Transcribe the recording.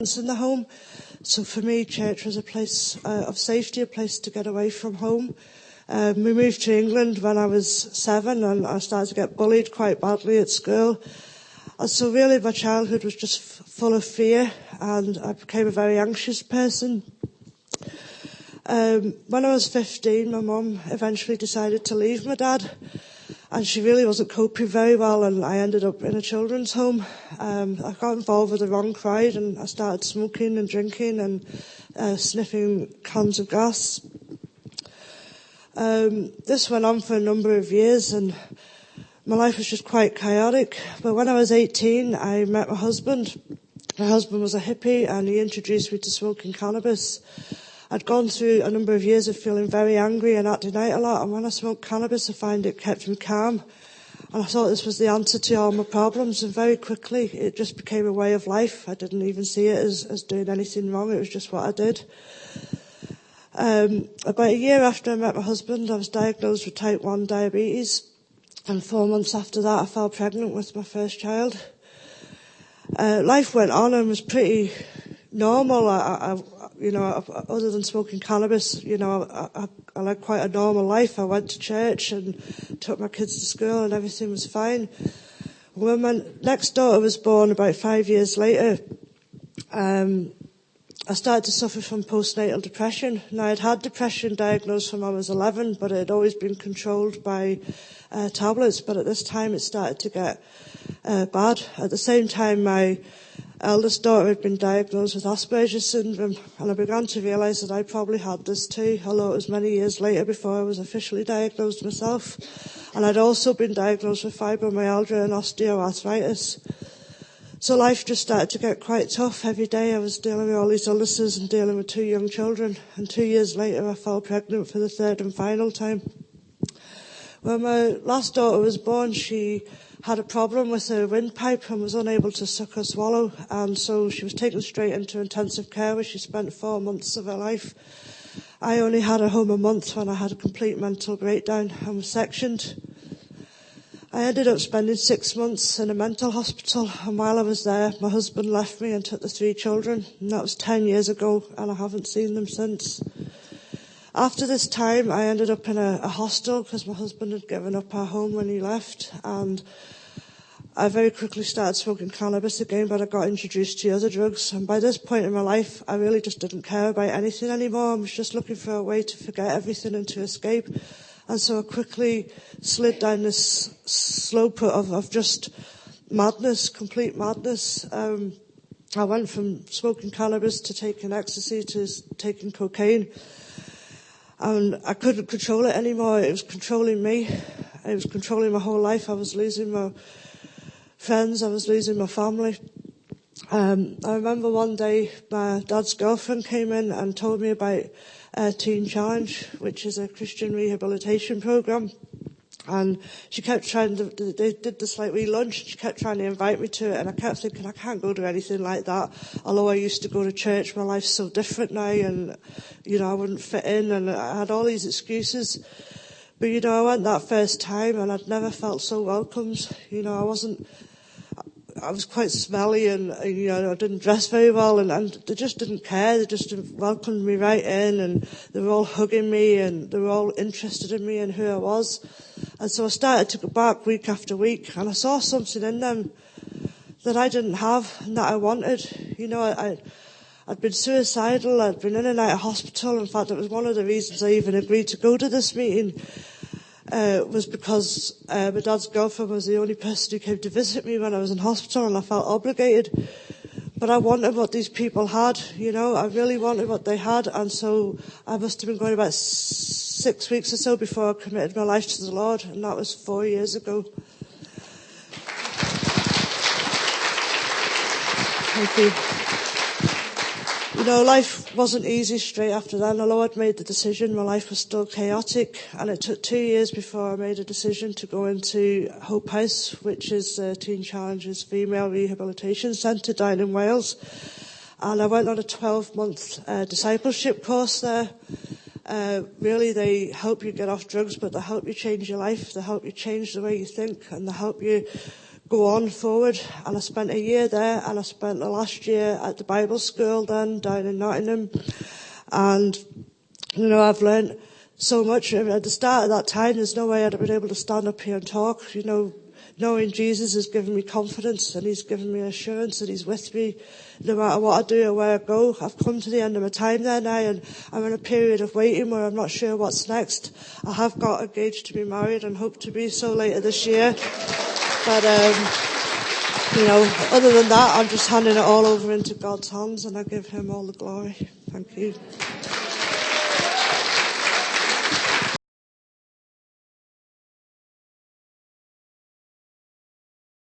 in the home. So for me, church was a place of safety, a place to get away from home. We moved to England when I was 7, and I started to get bullied quite badly at school. And so really my childhood was just full of fear, and I became a very anxious person. When I was 15, my mum eventually decided to leave my dad, and she really wasn't coping very well, and I ended up in a children's home. I got involved with the wrong crowd, and I started smoking and drinking and sniffing cans of gas. This went on for a number of years, and my life was just quite chaotic. But when I was 18, I met my husband. My husband was a hippie, and he introduced me to smoking cannabis. I'd gone through a number of years of feeling very angry and acting out a lot, and when I smoked cannabis, I found it kept me calm. And I thought this was the answer to all my problems, and very quickly it just became a way of life. I didn't even see it as doing anything wrong, it was just what I did. About a year after I met my husband, I was diagnosed with type 1 diabetes, and 4 months after that I fell pregnant with my first child. Life went on and was pretty normal. Other than smoking cannabis, I led quite a normal life. I went to church and took my kids to school, and everything was fine. When my next daughter was born, about 5 years later, I started to suffer from postnatal depression. Now, I'd had depression diagnosed when I was 11, but it had always been controlled by tablets. But at this time, it started to get bad. At the same time, my eldest daughter had been diagnosed with Asperger's syndrome, and I began to realise that I probably had this too, although it was many years later before I was officially diagnosed myself. And I'd also been diagnosed with fibromyalgia and osteoarthritis. So life just started to get quite tough. Every day I was dealing with all these illnesses and dealing with 2 young children, and 2 years later I fell pregnant for the third and final time. When my last daughter was born, she had a problem with her windpipe and was unable to suck or swallow, and so she was taken straight into intensive care, where she spent 4 months of her life. I only had her home a month when I had a complete mental breakdown and was sectioned. I ended up spending 6 months in a mental hospital, and while I was there, my husband left me and took the 3 children, and that was 10 years ago, and I haven't seen them since. After this time, I ended up in a hostel because my husband had given up our home when he left, and I very quickly started smoking cannabis again, but I got introduced to other drugs, and by this point in my life, I really just didn't care about anything anymore. I was just looking for a way to forget everything and to escape, and so I quickly slid down this slope of just madness, complete madness. I went from smoking cannabis to taking ecstasy to taking cocaine. And I couldn't control it anymore. It was controlling me. It was controlling my whole life. I was losing my friends. I was losing my family. I remember one day my dad's girlfriend came in and told me about Teen Challenge, which is a Christian rehabilitation program. And she kept trying to, they did this like wee lunch, she kept trying to invite me to it, and I kept thinking, I can't go to anything like that. Although I used to go to church, my life's so different now, and, I wouldn't fit in, and I had all these excuses. But, I went that first time, and I'd never felt so welcomed. I was quite smelly, and, I didn't dress very well, and they just didn't care. They just welcomed me right in, and they were all hugging me, and they were all interested in me and who I was. And so I started to go back week after week, and I saw something in them that I didn't have and that I wanted. I'd been suicidal, I'd been in and out of hospital. In fact, it was one of the reasons I even agreed to go to this meeting. Was because my dad's girlfriend was the only person who came to visit me when I was in hospital, and I felt obligated. But I wanted what these people had, I really wanted what they had, and so I must have been going about 6 weeks or so before I committed my life to the Lord, and that was 4 years ago. Thank you. Life wasn't easy straight after that. Although I'd made the decision, my life was still chaotic. And it took 2 years before I made a decision to go into Hope House, which is Teen Challenge's female rehabilitation centre down in Wales. And I went on a 12-month discipleship course there. Really, they help you get off drugs, but they help you change your life. They help you change the way you think, and they help you go on forward. And I spent a year there, and I spent the last year at the Bible school then down in Nottingham. And, you know, I've learned so much. At the start of that time, there's no way I'd have been able to stand up here and talk. You know, knowing Jesus has given me confidence, and he's given me assurance that he's with me no matter what I do or where I go. I've come to the end of my time there now, and I'm in a period of waiting where I'm not sure what's next. I have got engaged to be married and hope to be so later this year. But, you know, other than that, I'm just handing it all over into God's hands, and I give him all the glory. Thank you.